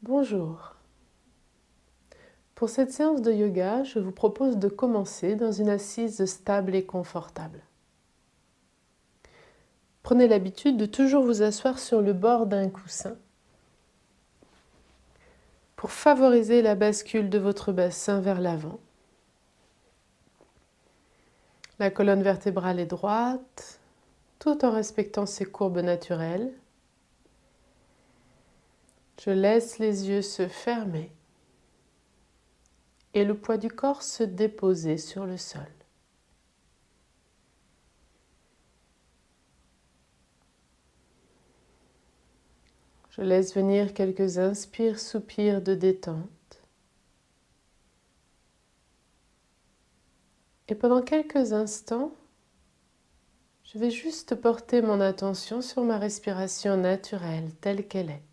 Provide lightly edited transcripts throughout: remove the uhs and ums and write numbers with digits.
Bonjour. Pour cette séance de yoga, je vous propose de commencer dans une assise stable et confortable. Prenez l'habitude de toujours vous asseoir sur le bord d'un coussin pour favoriser la bascule de votre bassin vers l'avant. La colonne vertébrale est droite, tout en respectant ses courbes naturelles. Je laisse les yeux se fermer et le poids du corps se déposer sur le sol. Je laisse venir quelques inspires-soupirs de détente. Et pendant quelques instants, je vais juste porter mon attention sur ma respiration naturelle telle qu'elle est.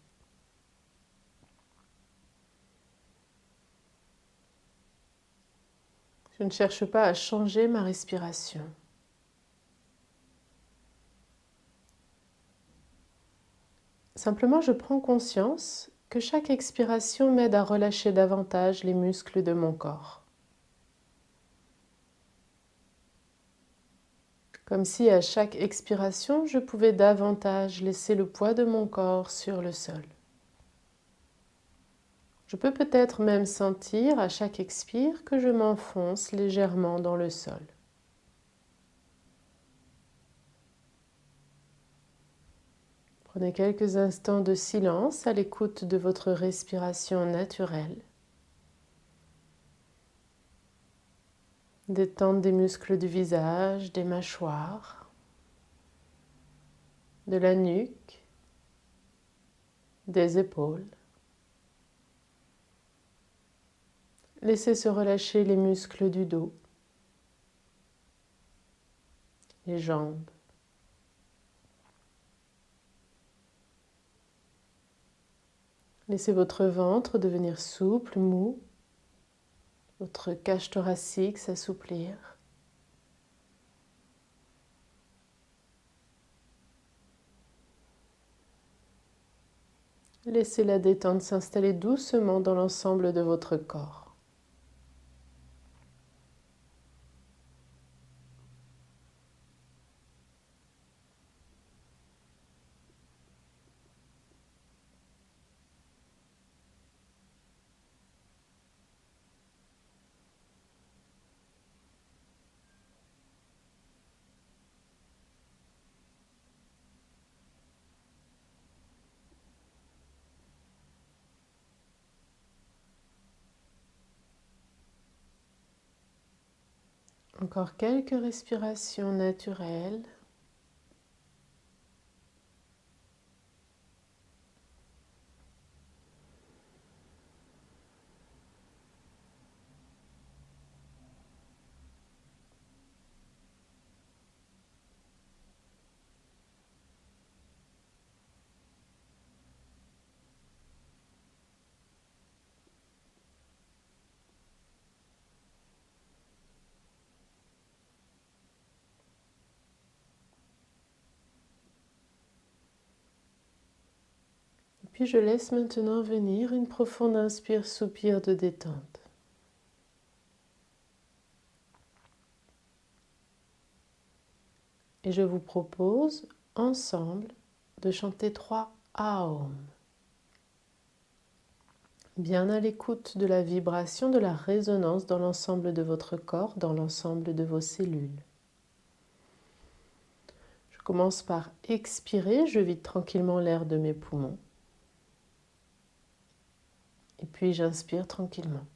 Je ne cherche pas à changer ma respiration. Simplement, je prends conscience que chaque expiration m'aide à relâcher davantage les muscles de mon corps. Comme si à chaque expiration, je pouvais davantage laisser le poids de mon corps sur le sol. Je peux peut-être même sentir à chaque expire que je m'enfonce légèrement dans le sol. Prenez quelques instants de silence à l'écoute de votre respiration naturelle. Détente des muscles du visage, des mâchoires, de la nuque, des épaules. Laissez se relâcher les muscles du dos, les jambes. Laissez votre ventre devenir souple, mou, votre cage thoracique s'assouplir. Laissez la détente s'installer doucement dans l'ensemble de votre corps. Encore quelques respirations naturelles. Puis je laisse maintenant venir une profonde inspire-soupir de détente. Et je vous propose ensemble de chanter 3 Aum. Bien à l'écoute de la vibration, de la résonance dans l'ensemble de votre corps, dans l'ensemble de vos cellules. Je commence par expirer, je vide tranquillement l'air de mes poumons. Et puis j'inspire tranquillement.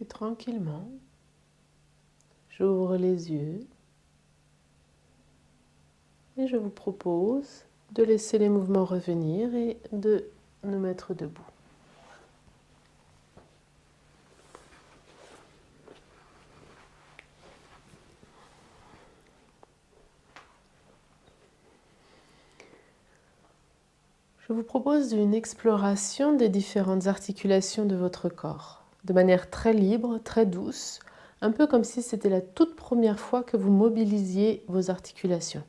Puis tranquillement, j'ouvre les yeux et je vous propose de laisser les mouvements revenir et de nous mettre debout. Je vous propose une exploration des différentes articulations de votre corps, de manière très libre, très douce, un peu comme si c'était la toute première fois que vous mobilisiez vos articulations.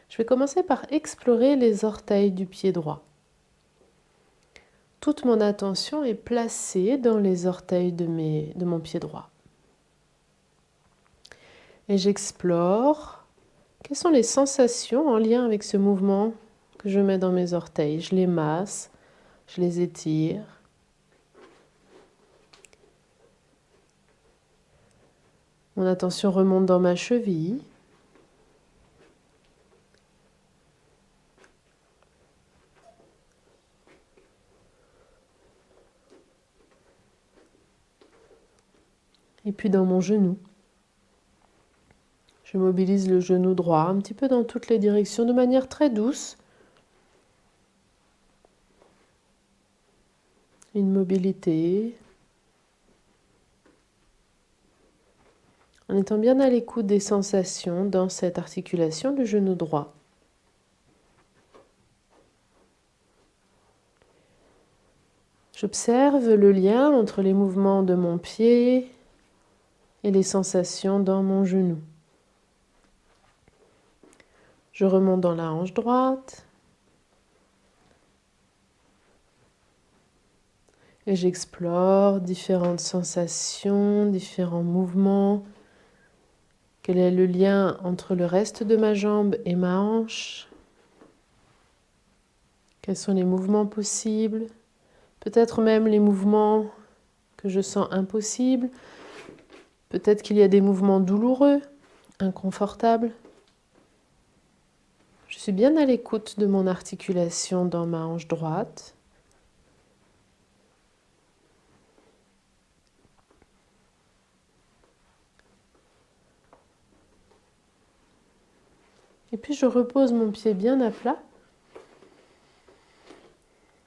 Je vais commencer par explorer les orteils du pied droit. Toute mon attention est placée dans les orteils de mon pied droit. Et j'explore quelles sont les sensations en lien avec ce mouvement que je mets dans mes orteils. Je les masse, je les étire. Mon attention remonte dans ma cheville. Et puis dans mon genou. Je mobilise le genou droit un petit peu dans toutes les directions de manière très douce. Une mobilité. En étant bien à l'écoute des sensations dans cette articulation du genou droit. J'observe le lien entre les mouvements de mon pied et les sensations dans mon genou. Je remonte dans la hanche droite et j'explore différentes sensations, différents mouvements. Quel est le lien entre le reste de ma jambe et ma hanche? Quels sont les mouvements possibles? Peut-être même les mouvements que je sens impossibles. Peut-être qu'il y a des mouvements douloureux, inconfortables. Je suis bien à l'écoute de mon articulation dans ma hanche droite. Et puis je repose mon pied bien à plat.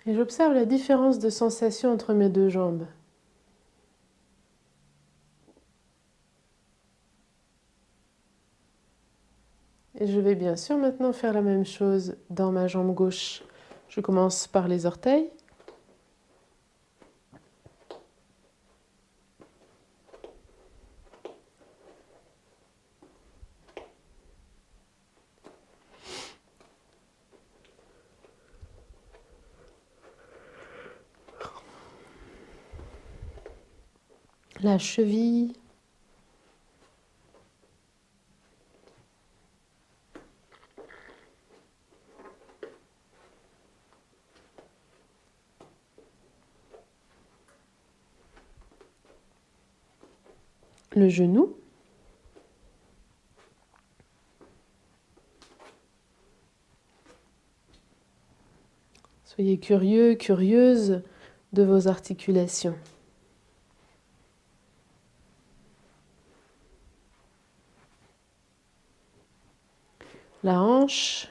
Et j'observe la différence de sensation entre mes deux jambes. Et je vais bien sûr maintenant faire la même chose dans ma jambe gauche. Je commence par les orteils. La cheville. Le genou. Soyez curieux, curieuse de vos articulations. La hanche.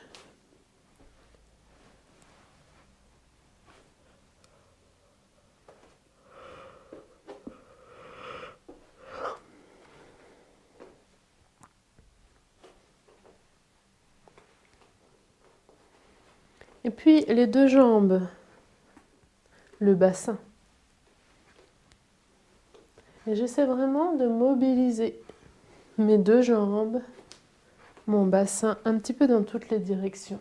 Et puis les deux jambes, le bassin. Et j'essaie vraiment de mobiliser mes deux jambes, mon bassin un petit peu dans toutes les directions.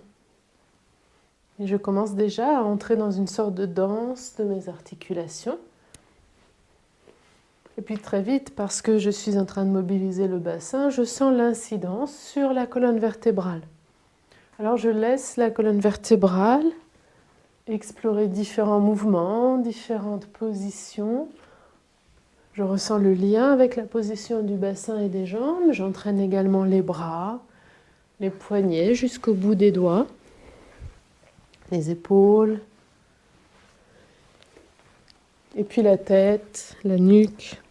Et je commence déjà à entrer dans une sorte de danse de mes articulations. Et puis très vite, parce que je suis en train de mobiliser le bassin, je sens l'incidence sur la colonne vertébrale. Alors je laisse la colonne vertébrale explorer différents mouvements, différentes positions. Je ressens le lien avec la position du bassin et des jambes. J'entraîne également les bras, les poignets jusqu'au bout des doigts, les épaules, et puis la tête, la nuque.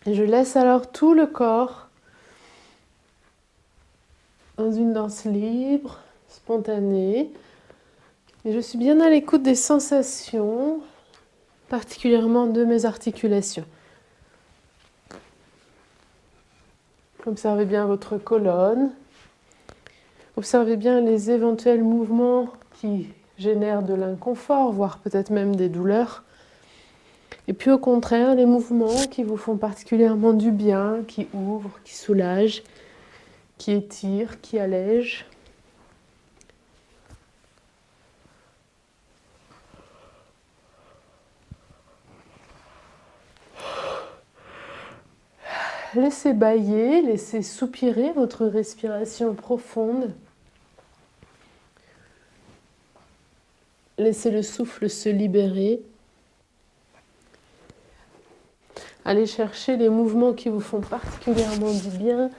Et je laisse alors tout le corps dans une danse libre, spontanée. Et je suis bien à l'écoute des sensations, particulièrement de mes articulations. Observez bien votre colonne. Observez bien les éventuels mouvements qui génèrent de l'inconfort, voire peut-être même des douleurs. Et puis au contraire, les mouvements qui vous font particulièrement du bien, qui ouvrent, qui soulagent, qui étirent, qui allègent. Laissez bâiller, laissez soupirer votre respiration profonde. Laissez le souffle se libérer. Allez chercher les mouvements qui vous font particulièrement du bien.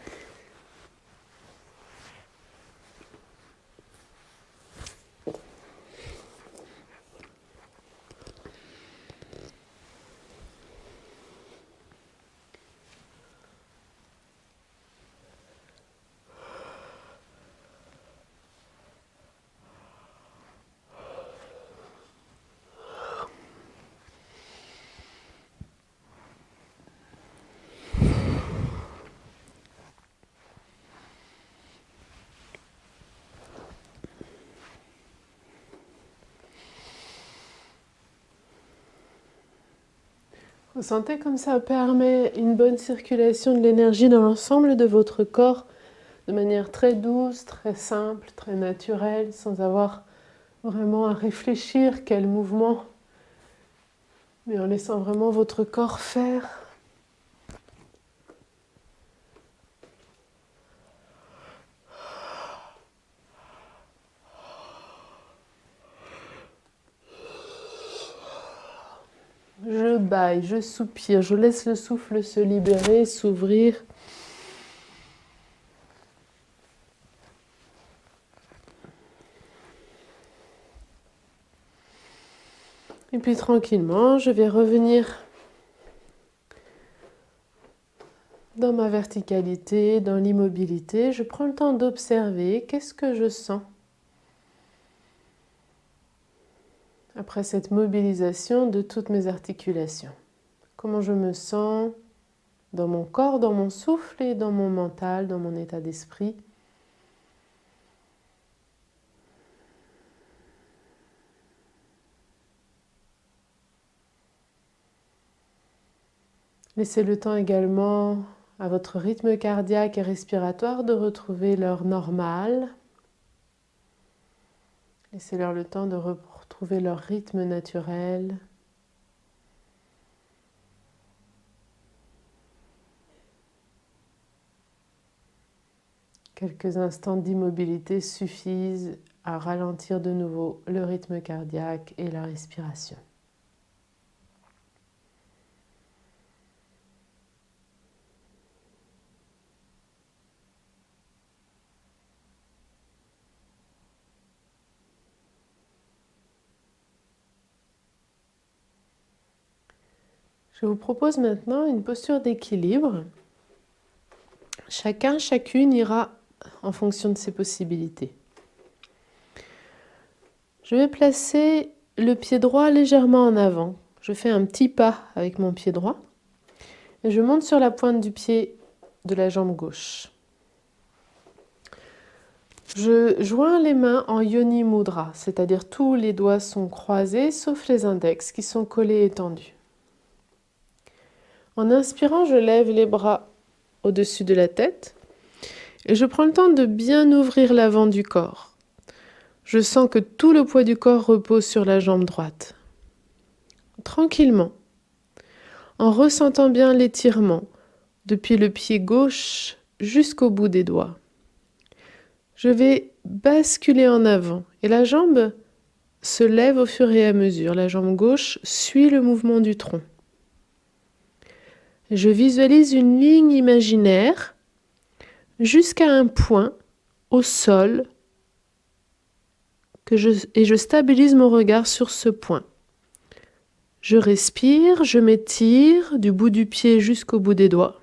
Vous sentez comme ça permet une bonne circulation de l'énergie dans l'ensemble de votre corps de manière très douce, très simple, très naturelle, sans avoir vraiment à réfléchir quel mouvement, mais en laissant vraiment votre corps faire. Je bâille, je soupire, je laisse le souffle se libérer, s'ouvrir. Et puis tranquillement, je vais revenir dans ma verticalité, dans l'immobilité. Je prends le temps d'observer qu'est-ce que je sens après cette mobilisation de toutes mes articulations. Comment je me sens dans mon corps, dans mon souffle et dans mon mental, dans mon état d'esprit. Laissez le temps également à votre rythme cardiaque et respiratoire de retrouver l'heure normale. Laissez-leur le temps de retrouver leur rythme naturel. Quelques instants d'immobilité suffisent à ralentir de nouveau le rythme cardiaque et la respiration. Je vous propose maintenant une posture d'équilibre. Chacun, chacune ira en fonction de ses possibilités. Je vais placer le pied droit légèrement en avant. Je fais un petit pas avec mon pied droit et je monte sur la pointe du pied de la jambe gauche. Je joins les mains en Yoni Mudra, c'est-à-dire tous les doigts sont croisés sauf les index qui sont collés et tendus. En inspirant, je lève les bras au-dessus de la tête et je prends le temps de bien ouvrir l'avant du corps. Je sens que tout le poids du corps repose sur la jambe droite. Tranquillement, en ressentant bien l'étirement depuis le pied gauche jusqu'au bout des doigts. Je vais basculer en avant et la jambe se lève au fur et à mesure. La jambe gauche suit le mouvement du tronc. Je visualise une ligne imaginaire jusqu'à un point au sol et je stabilise mon regard sur ce point. Je respire, je m'étire du bout du pied jusqu'au bout des doigts.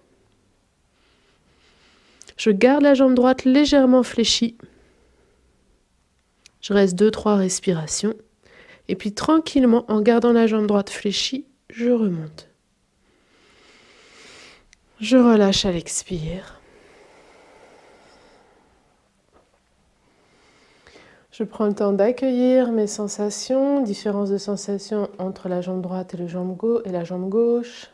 Je garde la jambe droite légèrement fléchie. Je reste 2-3 respirations. Et puis tranquillement, en gardant la jambe droite fléchie, je remonte. Je relâche à l'expire. Je prends le temps d'accueillir mes sensations, différence de sensations entre la jambe droite et la jambe gauche.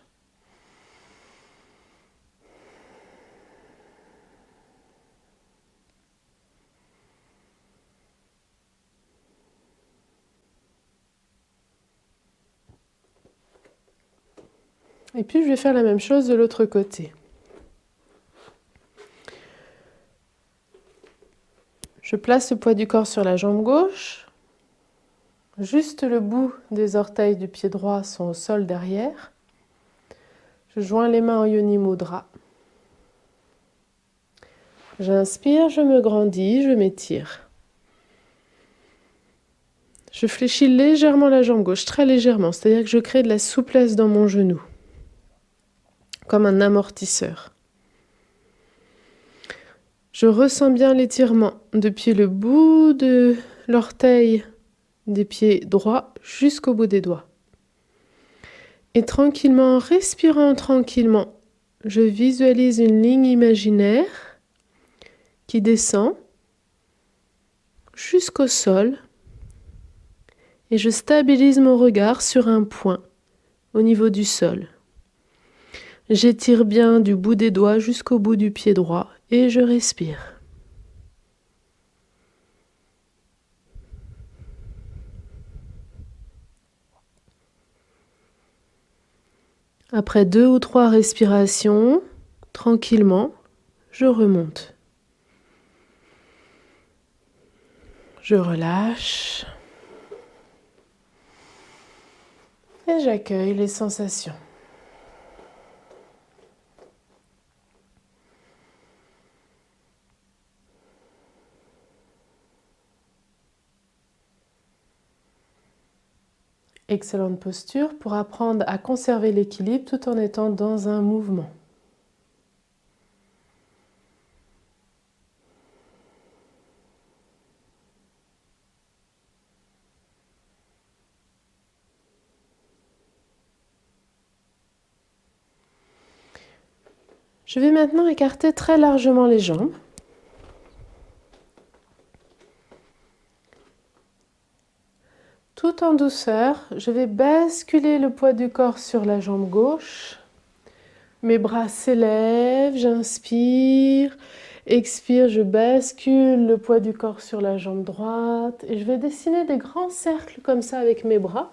Et puis je vais faire la même chose de l'autre côté. Je place le poids du corps sur la jambe gauche. Juste le bout des orteils du pied droit sont au sol derrière. Je joins les mains en Yoni Mudra. J'inspire, je me grandis, je m'étire. Je fléchis légèrement la jambe gauche, très légèrement, c'est-à-dire que je crée de la souplesse dans mon genou, comme un amortisseur. Je ressens bien l'étirement depuis le bout de l'orteil des pieds droits jusqu'au bout des doigts. Et tranquillement, en respirant tranquillement, je visualise une ligne imaginaire qui descend jusqu'au sol et je stabilise mon regard sur un point au niveau du sol. J'étire bien du bout des doigts jusqu'au bout du pied droit et je respire. Après 2 ou 3 respirations, tranquillement, je remonte. Je relâche et j'accueille les sensations. Excellente posture pour apprendre à conserver l'équilibre tout en étant dans un mouvement. Je vais maintenant écarter très largement les jambes. Tout en douceur, je vais basculer le poids du corps sur la jambe gauche. Mes bras s'élèvent, j'inspire, expire, je bascule le poids du corps sur la jambe droite et je vais dessiner des grands cercles comme ça avec mes bras.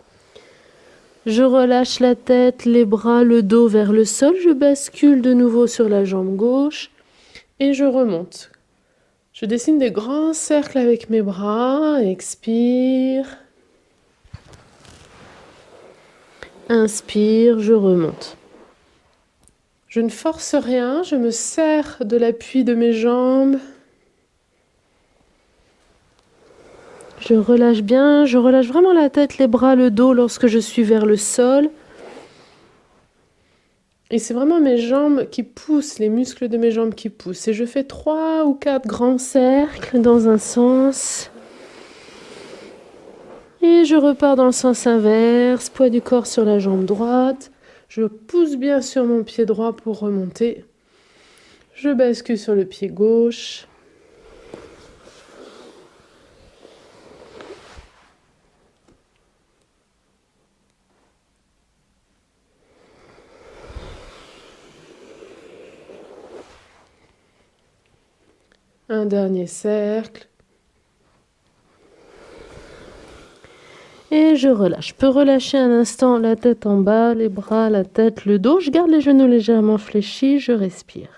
Je relâche la tête, les bras, le dos vers le sol, je bascule de nouveau sur la jambe gauche et je remonte. Je dessine des grands cercles avec mes bras, expire. Inspire, je remonte. Je ne force rien, je me sers de l'appui de mes jambes. Je relâche bien, je relâche vraiment la tête, les bras, le dos lorsque je suis vers le sol. Et c'est vraiment mes jambes qui poussent, les muscles de mes jambes qui poussent. Et je fais 3 ou 4 grands cercles dans un sens. Et je repars dans le sens inverse, poids du corps sur la jambe droite. Je pousse bien sur mon pied droit pour remonter. Je bascule sur le pied gauche. Un dernier cercle. Et je relâche. Je peux relâcher un instant la tête en bas, les bras, la tête, le dos. Je garde les genoux légèrement fléchis, je respire.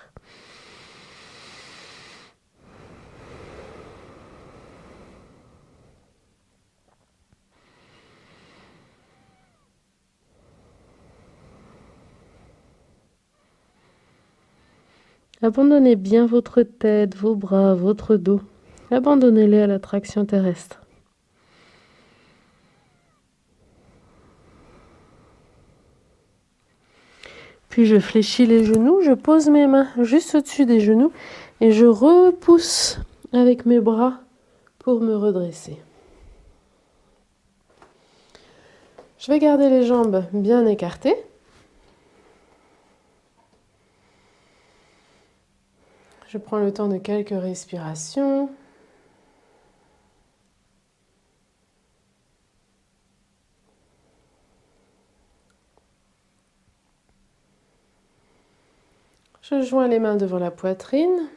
Abandonnez bien votre tête, vos bras, votre dos. Abandonnez-les à l'attraction terrestre. Puis je fléchis les genoux, je pose mes mains juste au-dessus des genoux et je repousse avec mes bras pour me redresser. Je vais garder les jambes bien écartées. Je prends le temps de quelques respirations. Je joins les mains devant la poitrine.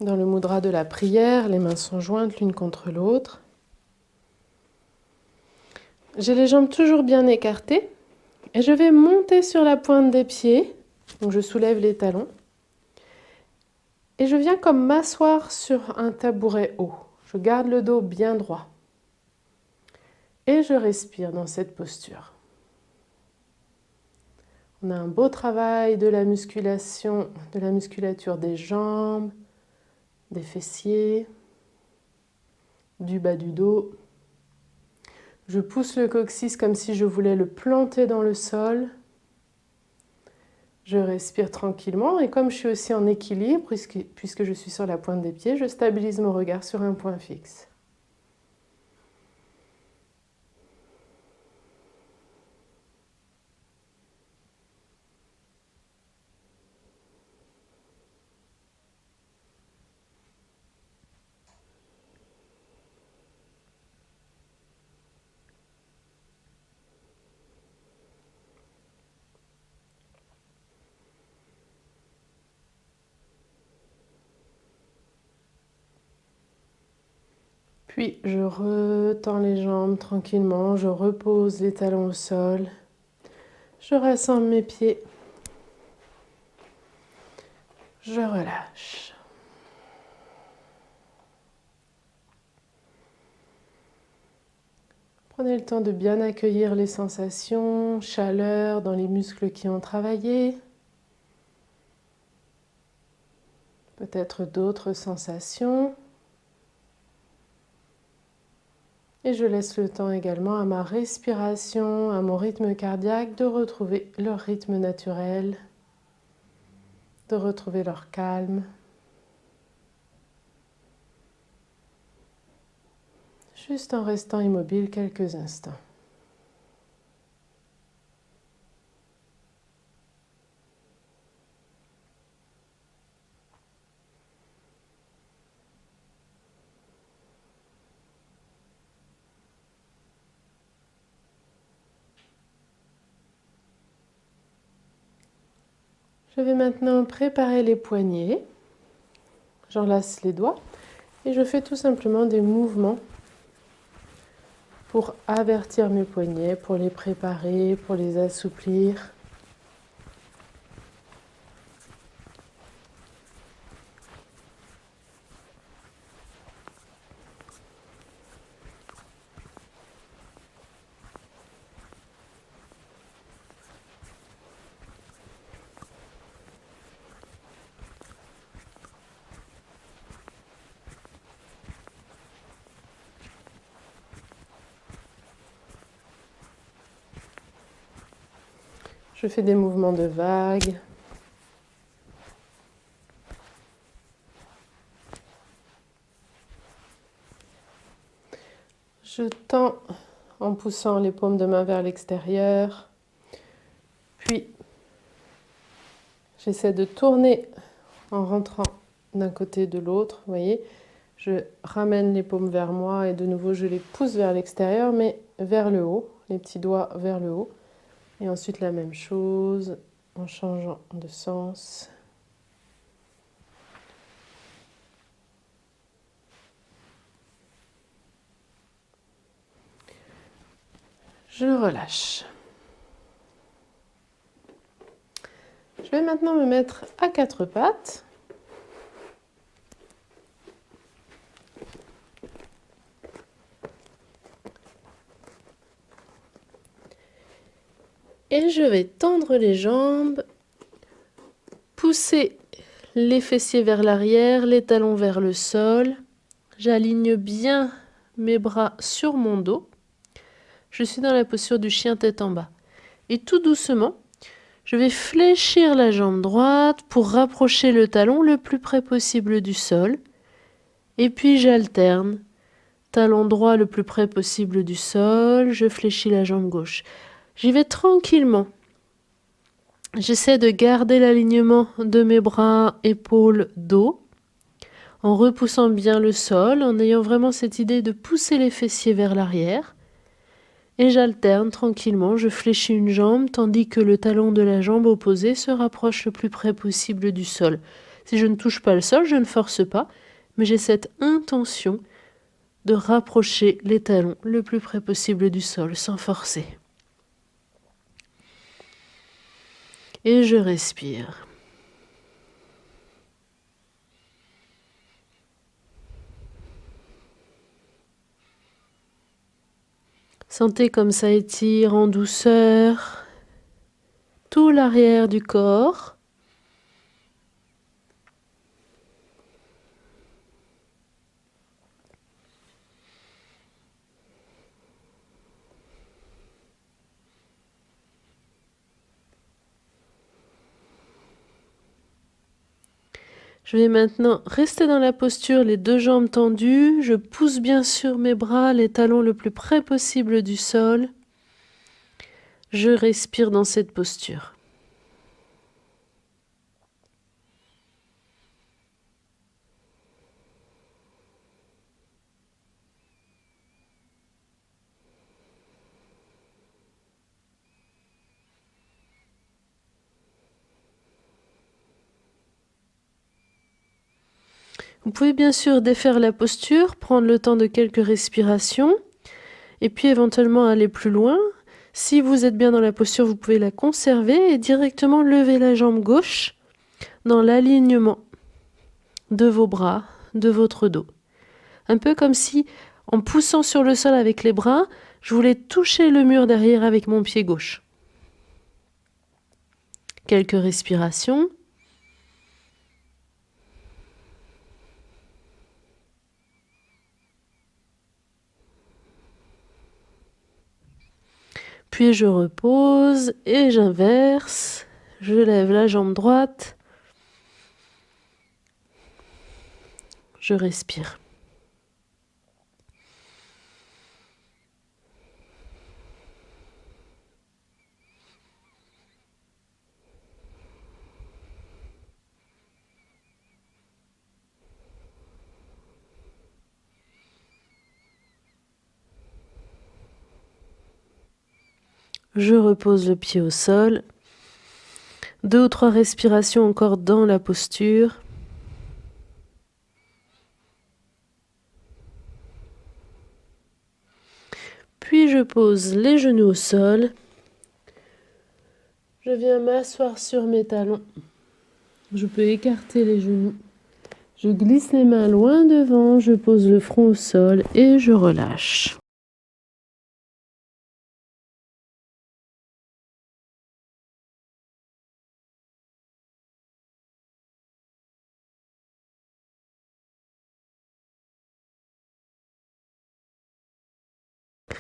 Dans le mudra de la prière, les mains sont jointes l'une contre l'autre. J'ai les jambes toujours bien écartées et je vais monter sur la pointe des pieds. Donc je soulève les talons. Et je viens comme m'asseoir sur un tabouret haut. Je garde le dos bien droit. Et je respire dans cette posture. On a un beau travail de la musculation, de la musculature des jambes, des fessiers, du bas du dos. Je pousse le coccyx comme si je voulais le planter dans le sol. Je respire tranquillement et comme je suis aussi en équilibre, puisque je suis sur la pointe des pieds, je stabilise mon regard sur un point fixe. Puis je retends les jambes tranquillement, je repose les talons au sol, je rassemble mes pieds, je relâche. Prenez le temps de bien accueillir les sensations, chaleur dans les muscles qui ont travaillé, peut-être d'autres sensations. Et je laisse le temps également à ma respiration, à mon rythme cardiaque de retrouver leur rythme naturel, de retrouver leur calme. Juste en restant immobile quelques instants. Je vais maintenant préparer les poignets. J'enlace les doigts et je fais tout simplement des mouvements pour avertir mes poignets, pour les préparer, pour les assouplir. Je fais des mouvements de vagues. Je tends en poussant les paumes de main vers l'extérieur. Puis, j'essaie de tourner en rentrant d'un côté et de l'autre. Vous voyez, je ramène les paumes vers moi et de nouveau je les pousse vers l'extérieur, mais vers le haut, les petits doigts vers le haut. Et ensuite la même chose en changeant de sens. Je relâche. Je vais maintenant me mettre à quatre pattes. Et je vais tendre les jambes, pousser les fessiers vers l'arrière, les talons vers le sol. J'aligne bien mes bras sur mon dos. Je suis dans la posture du chien tête en bas. Et tout doucement, Je vais fléchir la jambe droite pour rapprocher le talon le plus près possible du sol. Et puis j'alterne. Talon droit le plus près possible du sol, je fléchis la jambe gauche. J'y vais tranquillement. J'essaie de garder l'alignement de mes bras, épaules, dos, en repoussant bien le sol, en ayant vraiment cette idée de pousser les fessiers vers l'arrière. Et j'alterne tranquillement, je fléchis une jambe tandis que le talon de la jambe opposée se rapproche le plus près possible du sol. Si je ne touche pas le sol, je ne force pas, mais j'ai cette intention de rapprocher les talons le plus près possible du sol sans forcer. Et je respire. Sentez comme ça étire en douceur tout l'arrière du corps. Je vais maintenant rester dans la posture, les deux jambes tendues. Je pousse bien sûr mes bras, les talons le plus près possible du sol. Je respire dans cette posture. Vous pouvez bien sûr défaire la posture, prendre le temps de quelques respirations et puis éventuellement aller plus loin. Si vous êtes bien dans la posture, vous pouvez la conserver et directement lever la jambe gauche dans l'alignement de vos bras, de votre dos. Un peu comme si, en poussant sur le sol avec les bras, je voulais toucher le mur derrière avec mon pied gauche. Quelques respirations. Puis je repose et j'inverse. Je lève la jambe droite. Je respire. Je repose le pied au sol. 2 ou 3 respirations encore dans la posture. Puis je pose les genoux au sol. Je viens m'asseoir sur mes talons. Je peux écarter les genoux. Je glisse les mains loin devant, je pose le front au sol et je relâche.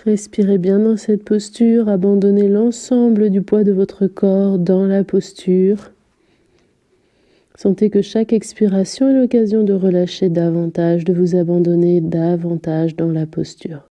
Respirez bien dans cette posture, abandonnez l'ensemble du poids de votre corps dans la posture. Sentez que chaque expiration est l'occasion de relâcher davantage, de vous abandonner davantage dans la posture.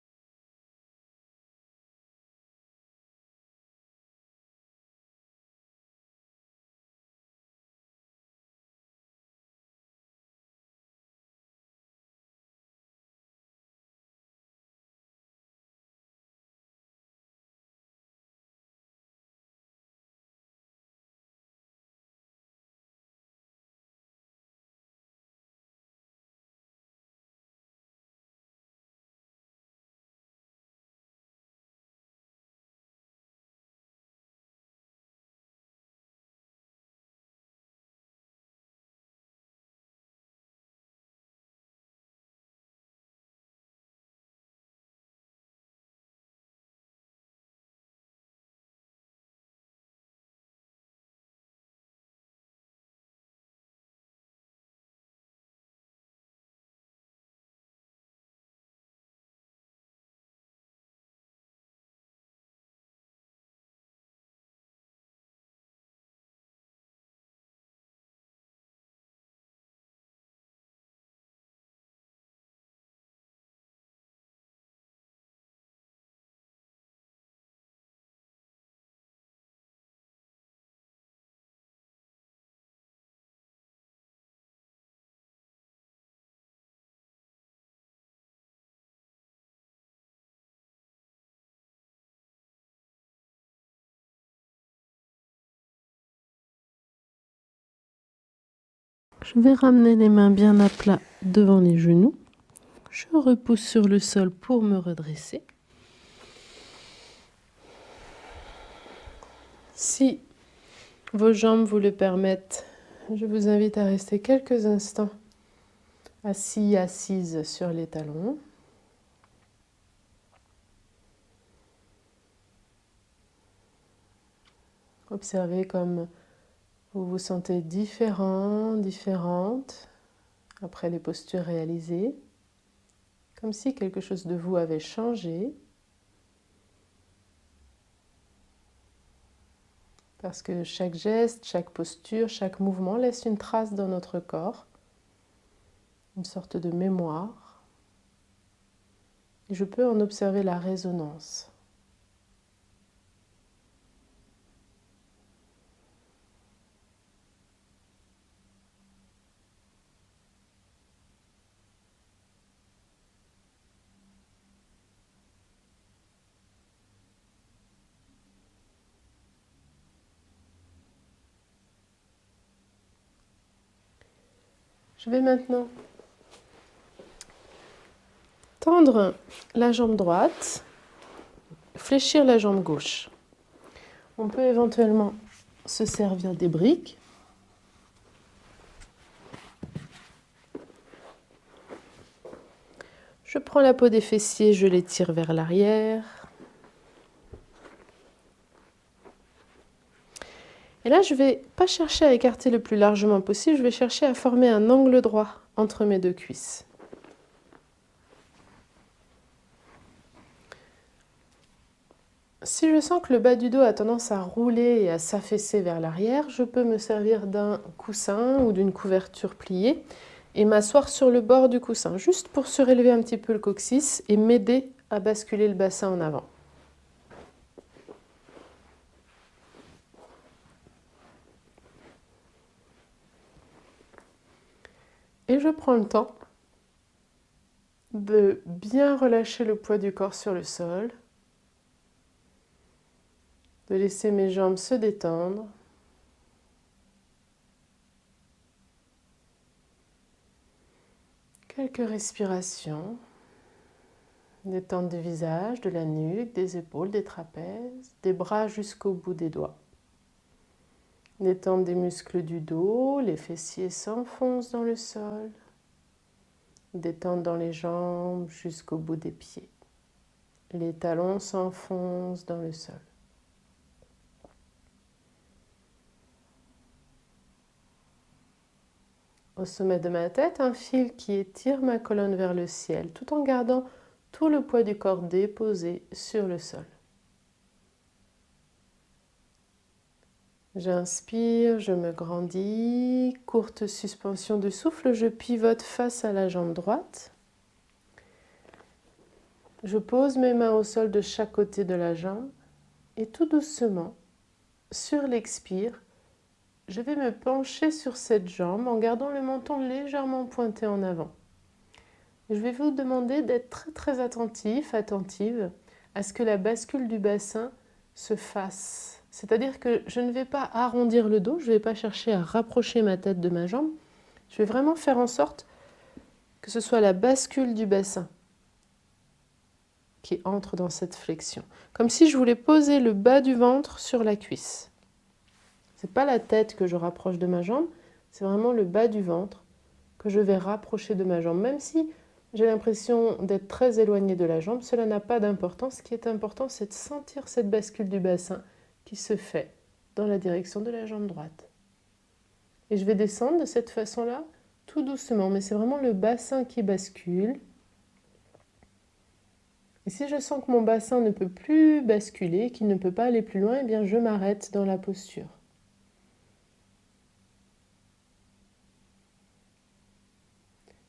Je vais ramener les mains bien à plat devant les genoux. Je repousse sur le sol pour me redresser. Si vos jambes vous le permettent, je vous invite à rester quelques instants assis, assise sur les talons. Observez comme vous vous sentez différent, différente après les postures réalisées, comme si quelque chose de vous avait changé. Parce que chaque geste, chaque posture, chaque mouvement laisse une trace dans notre corps, une sorte de mémoire. Et je peux en observer la résonance. Je vais maintenant tendre la jambe droite, fléchir la jambe gauche. On peut éventuellement se servir des briques. Je prends la peau des fessiers, je les tire vers l'arrière. Et là, je ne vais pas chercher à écarter le plus largement possible, je vais chercher à former un angle droit entre mes deux cuisses. Si je sens que le bas du dos a tendance à rouler et à s'affaisser vers l'arrière, je peux me servir d'un coussin ou d'une couverture pliée et m'asseoir sur le bord du coussin, juste pour surélever un petit peu le coccyx et m'aider à basculer le bassin en avant. Et je prends le temps de bien relâcher le poids du corps sur le sol, de laisser mes jambes se détendre. Quelques respirations, détente du visage, de la nuque, des épaules, des trapèzes, des bras jusqu'au bout des doigts. Détente des muscles du dos, les fessiers s'enfoncent dans le sol. Détente dans les jambes jusqu'au bout des pieds. Les talons s'enfoncent dans le sol. Au sommet de ma tête, un fil qui étire ma colonne vers le ciel, tout en gardant tout le poids du corps déposé sur le sol. J'inspire, je me grandis, courte suspension de souffle, je pivote face à la jambe droite. Je pose mes mains au sol de chaque côté de la jambe et tout doucement, sur l'expire, je vais me pencher sur cette jambe en gardant le menton légèrement pointé en avant. Je vais vous demander d'être très très attentif, attentive à ce que la bascule du bassin se fasse. C'est-à-dire que je ne vais pas arrondir le dos, je ne vais pas chercher à rapprocher ma tête de ma jambe. Je vais vraiment faire en sorte que ce soit la bascule du bassin qui entre dans cette flexion. Comme si je voulais poser le bas du ventre sur la cuisse. Ce n'est pas la tête que je rapproche de ma jambe, c'est vraiment le bas du ventre que je vais rapprocher de ma jambe. Même si j'ai l'impression d'être très éloignée de la jambe, cela n'a pas d'importance. Ce qui est important, c'est de sentir cette bascule du bassin qui se fait dans la direction de la jambe droite. Et je vais descendre de cette façon-là, tout doucement, mais c'est vraiment le bassin qui bascule. Et si je sens que mon bassin ne peut plus basculer, qu'il ne peut pas aller plus loin, eh bien je m'arrête dans la posture.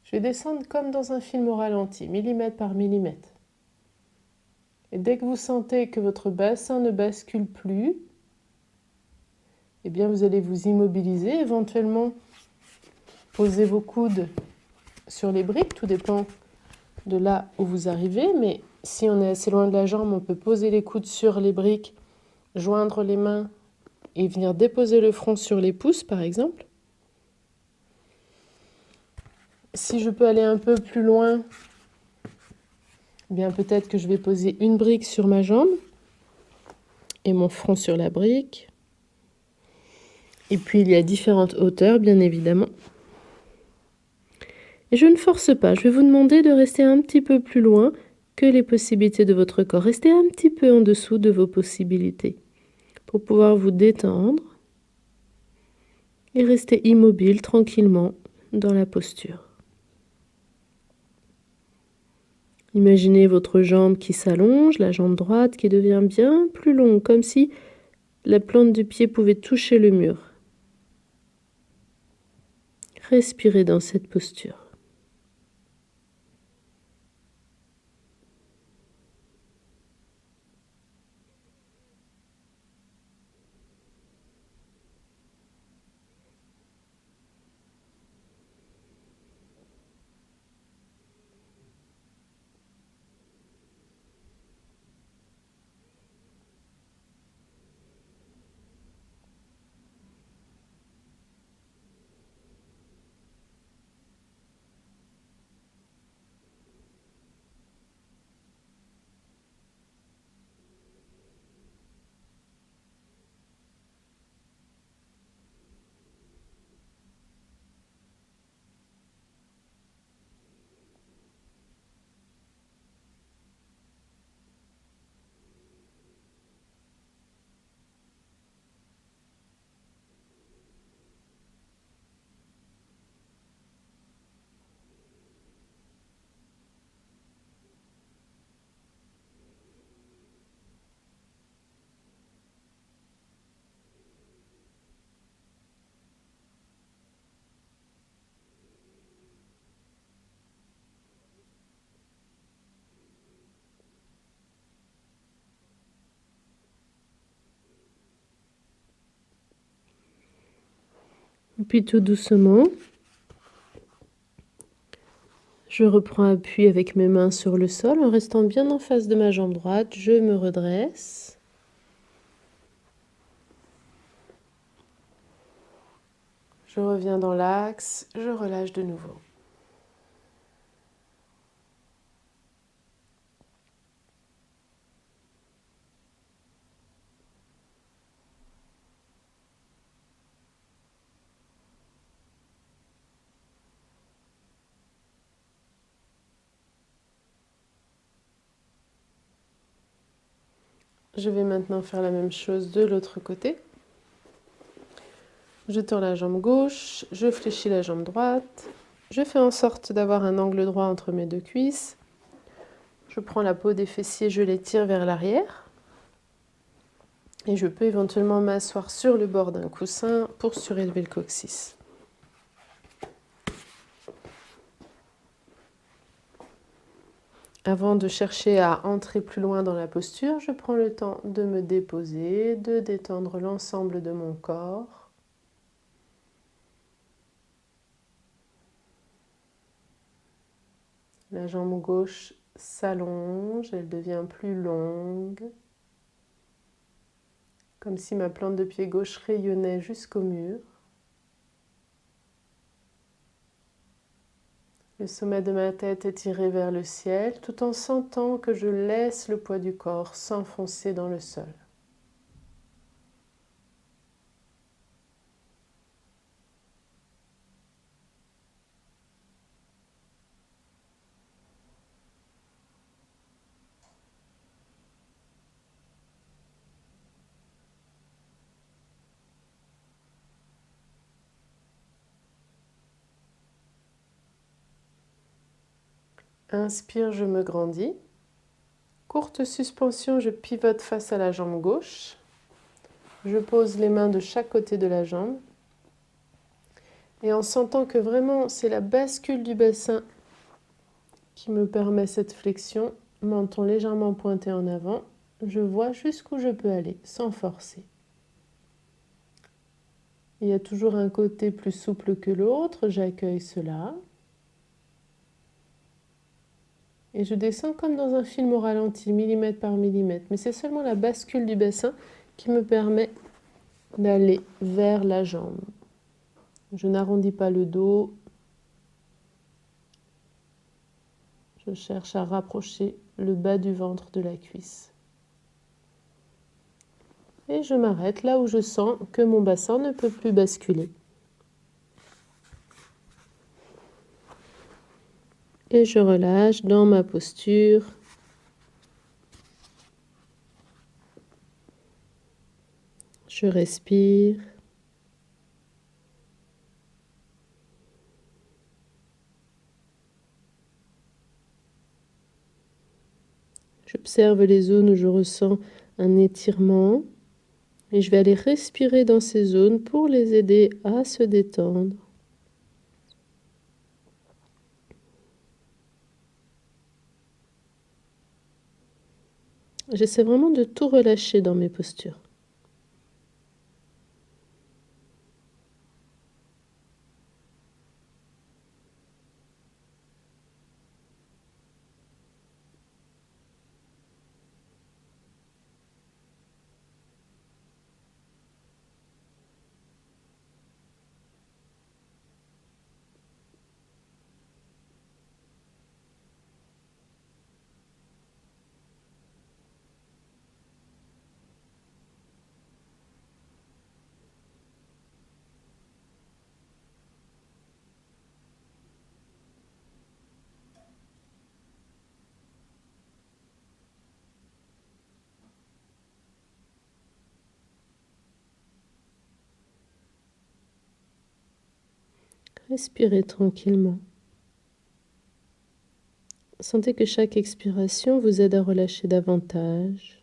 Je vais descendre comme dans un film au ralenti, millimètre par millimètre. Et dès que vous sentez que votre bassin ne bascule plus, eh bien vous allez vous immobiliser, éventuellement poser vos coudes sur les briques, tout dépend de là où vous arrivez, mais si on est assez loin de la jambe, on peut poser les coudes sur les briques, joindre les mains et venir déposer le front sur les pouces par exemple. Si je peux aller un peu plus loin, eh bien peut-être que je vais poser une brique sur ma jambe et mon front sur la brique. Et puis il y a différentes hauteurs, bien évidemment. Et je ne force pas, je vais vous demander de rester un petit peu plus loin que les possibilités de votre corps. Restez un petit peu en dessous de vos possibilités pour pouvoir vous détendre et rester immobile tranquillement dans la posture. Imaginez votre jambe qui s'allonge, la jambe droite qui devient bien plus longue, comme si la plante du pied pouvait toucher le mur. Respirez dans cette posture. Et puis tout doucement, je reprends appui avec mes mains sur le sol en restant bien en face de ma jambe droite. Je me redresse. Je reviens dans l'axe, je relâche de nouveau. Je vais maintenant faire la même chose de l'autre côté. Je tourne la jambe gauche, je fléchis la jambe droite. Je fais en sorte d'avoir un angle droit entre mes deux cuisses. Je prends la peau des fessiers, je les tire vers l'arrière. Et je peux éventuellement m'asseoir sur le bord d'un coussin pour surélever le coccyx. Avant de chercher à entrer plus loin dans la posture, je prends le temps de me déposer, de détendre l'ensemble de mon corps. La jambe gauche s'allonge, elle devient plus longue, comme si ma plante de pied gauche rayonnait jusqu'au mur. Le sommet de ma tête est tiré vers le ciel, tout en sentant que je laisse le poids du corps s'enfoncer dans le sol. Inspire, je me grandis. Courte suspension, je pivote face à la jambe gauche. Je pose les mains de chaque côté de la jambe. Et en sentant que vraiment c'est la bascule du bassin qui me permet cette flexion, menton légèrement pointé en avant, je vois jusqu'où je peux aller sans forcer. Il y a toujours un côté plus souple que l'autre, j'accueille cela. Et je descends comme dans un film au ralenti, millimètre par millimètre. Mais c'est seulement la bascule du bassin qui me permet d'aller vers la jambe. Je n'arrondis pas le dos. Je cherche à rapprocher le bas du ventre de la cuisse. Et je m'arrête là où je sens que mon bassin ne peut plus basculer. Et je relâche dans ma posture. Je respire. J'observe les zones où je ressens un étirement et je vais aller respirer dans ces zones pour les aider à se détendre. J'essaie vraiment de tout relâcher dans mes postures. Respirez tranquillement. Sentez que chaque expiration vous aide à relâcher davantage.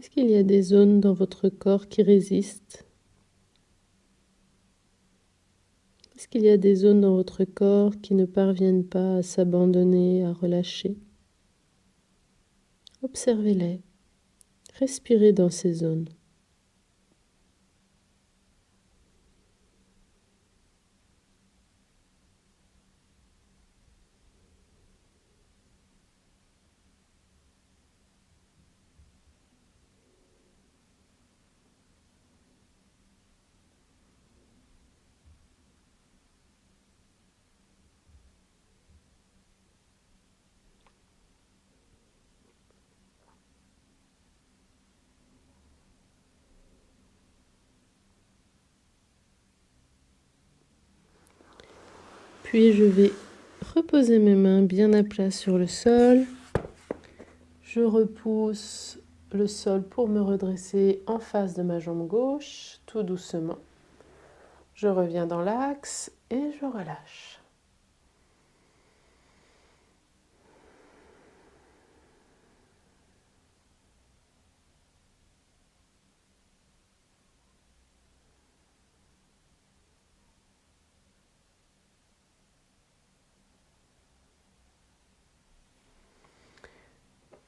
Est-ce qu'il y a des zones dans votre corps qui résistent? Est-ce qu'il y a des zones dans votre corps qui ne parviennent pas à s'abandonner, à relâcher? Observez-les. Respirez dans ces zones. Puis je vais reposer mes mains bien à plat sur le sol. Je repousse le sol pour me redresser en face de ma jambe gauche, tout doucement. Je reviens dans l'axe et je relâche.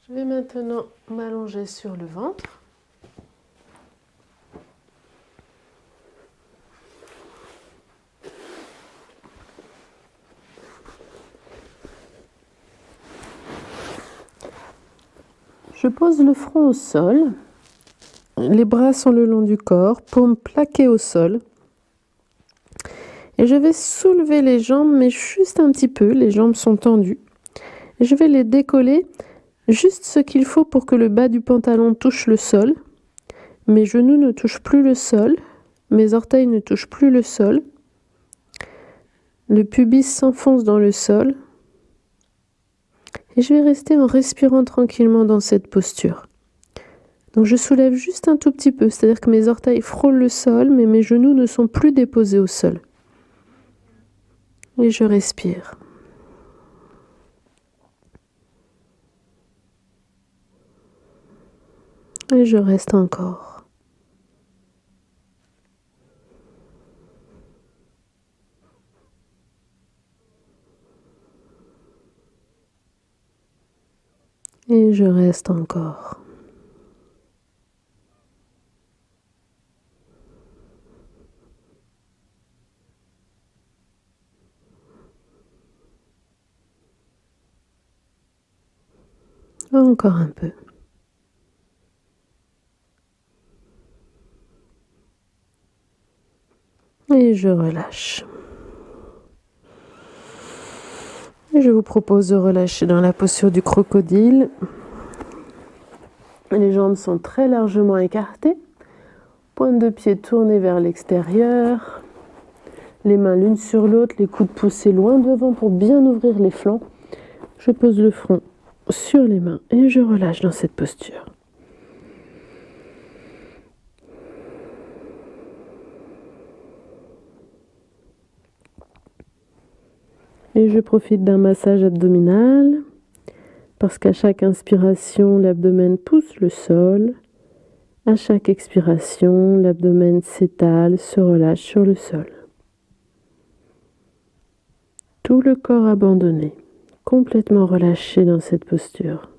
Je vais maintenant m'allonger sur le ventre. Je pose le front au sol. Les bras sont le long du corps, paume plaquée au sol. Et je vais soulever les jambes, mais juste un petit peu. Les jambes sont tendues. Et je vais les décoller juste ce qu'il faut pour que le bas du pantalon touche le sol. Mes genoux ne touchent plus le sol. Mes orteils ne touchent plus le sol. Le pubis s'enfonce dans le sol. Et je vais rester en respirant tranquillement dans cette posture. Donc je soulève juste un tout petit peu, c'est-à-dire que mes orteils frôlent le sol, mais mes genoux ne sont plus déposés au sol. Et je respire. Et je reste encore. Et je reste encore. Encore un peu. Et je relâche. Et je vous propose de relâcher dans la posture du crocodile. Les jambes sont très largement écartées. Pointe de pied tournée vers l'extérieur. Les mains l'une sur l'autre, les coudes poussés loin devant pour bien ouvrir les flancs. Je pose le front sur les mains et je relâche dans cette posture. Et je profite d'un massage abdominal parce qu'à chaque inspiration, l'abdomen pousse le sol. À chaque expiration, l'abdomen s'étale, se relâche sur le sol. Tout le corps abandonné, complètement relâché dans cette posture.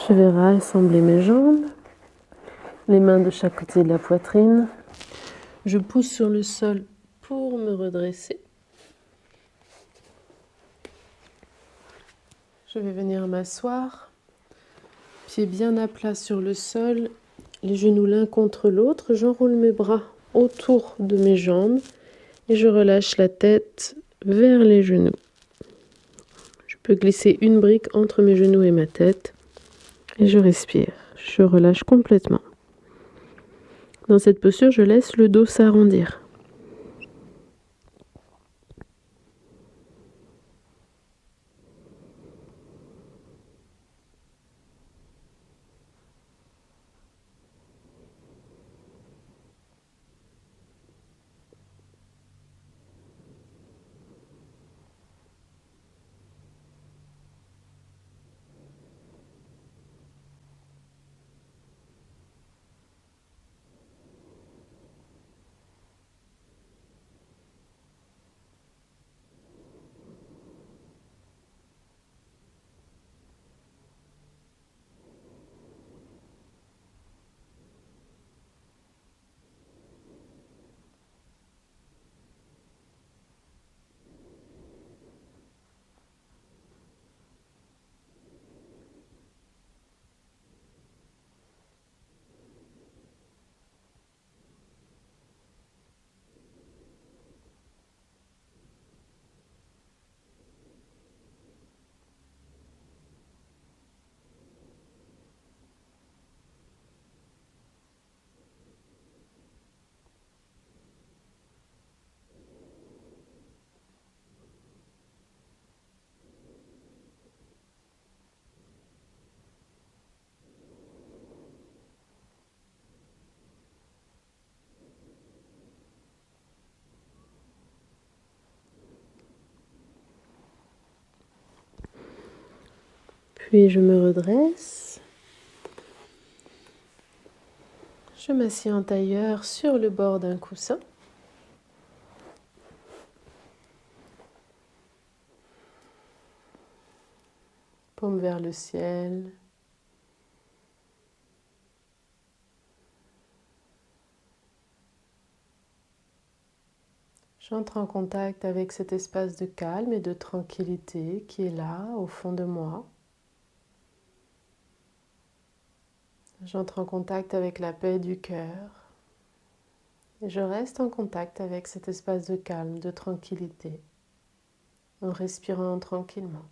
Je vais rassembler mes jambes, les mains de chaque côté de la poitrine. Je pousse sur le sol pour me redresser. Je vais venir m'asseoir, pieds bien à plat sur le sol, les genoux l'un contre l'autre. J'enroule mes bras autour de mes jambes et je relâche la tête vers les genoux. Je peux glisser une brique entre mes genoux et ma tête. Et je respire, je relâche complètement. Dans cette posture, je laisse le dos s'arrondir. Puis je me redresse. Je m'assieds en tailleur sur le bord d'un coussin. Paume vers le ciel. J'entre en contact avec cet espace de calme et de tranquillité qui est là, au fond de moi. J'entre en contact avec la paix du cœur. Et je reste en contact avec cet espace de calme, de tranquillité, en respirant tranquillement.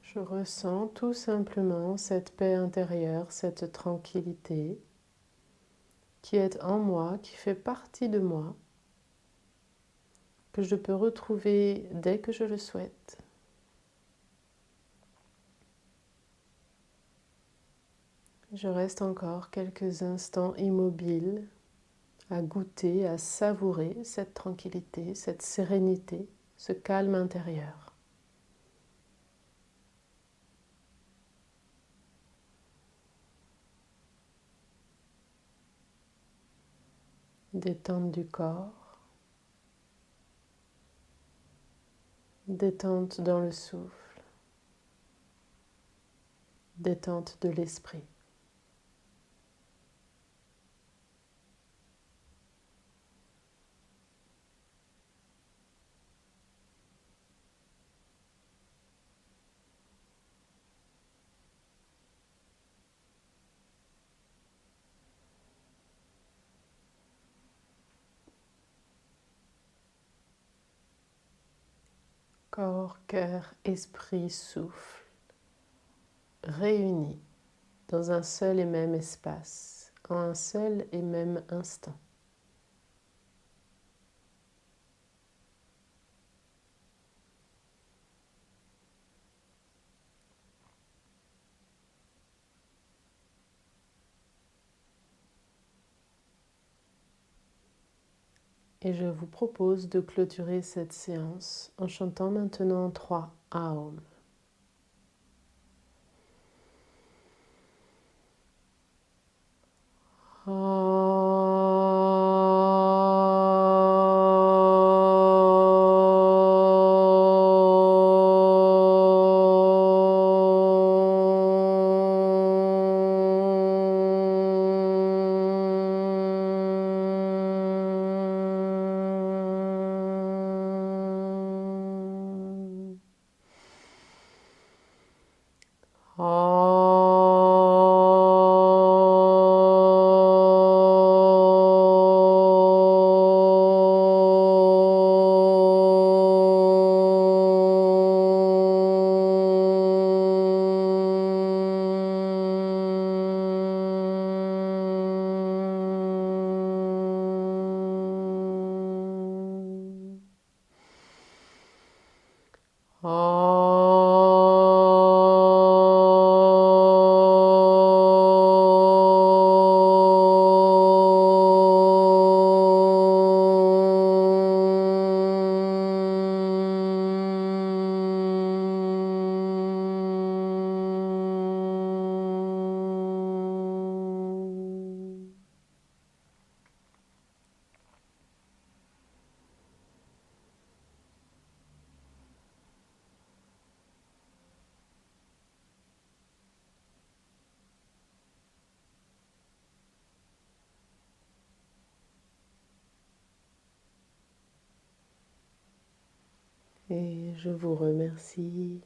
Je ressens tout simplement cette paix intérieure, cette tranquillité qui est en moi, qui fait partie de moi, que je peux retrouver dès que je le souhaite. Je reste encore quelques instants immobile, à goûter, à savourer cette tranquillité, cette sérénité, ce calme intérieur. Détente du corps, détente dans le souffle, détente de l'esprit. Corps, cœur, esprit, souffle, réunis dans un seul et même espace, en un seul et même instant. Et je vous propose de clôturer cette séance en chantant maintenant 3 Aum. Et je vous remercie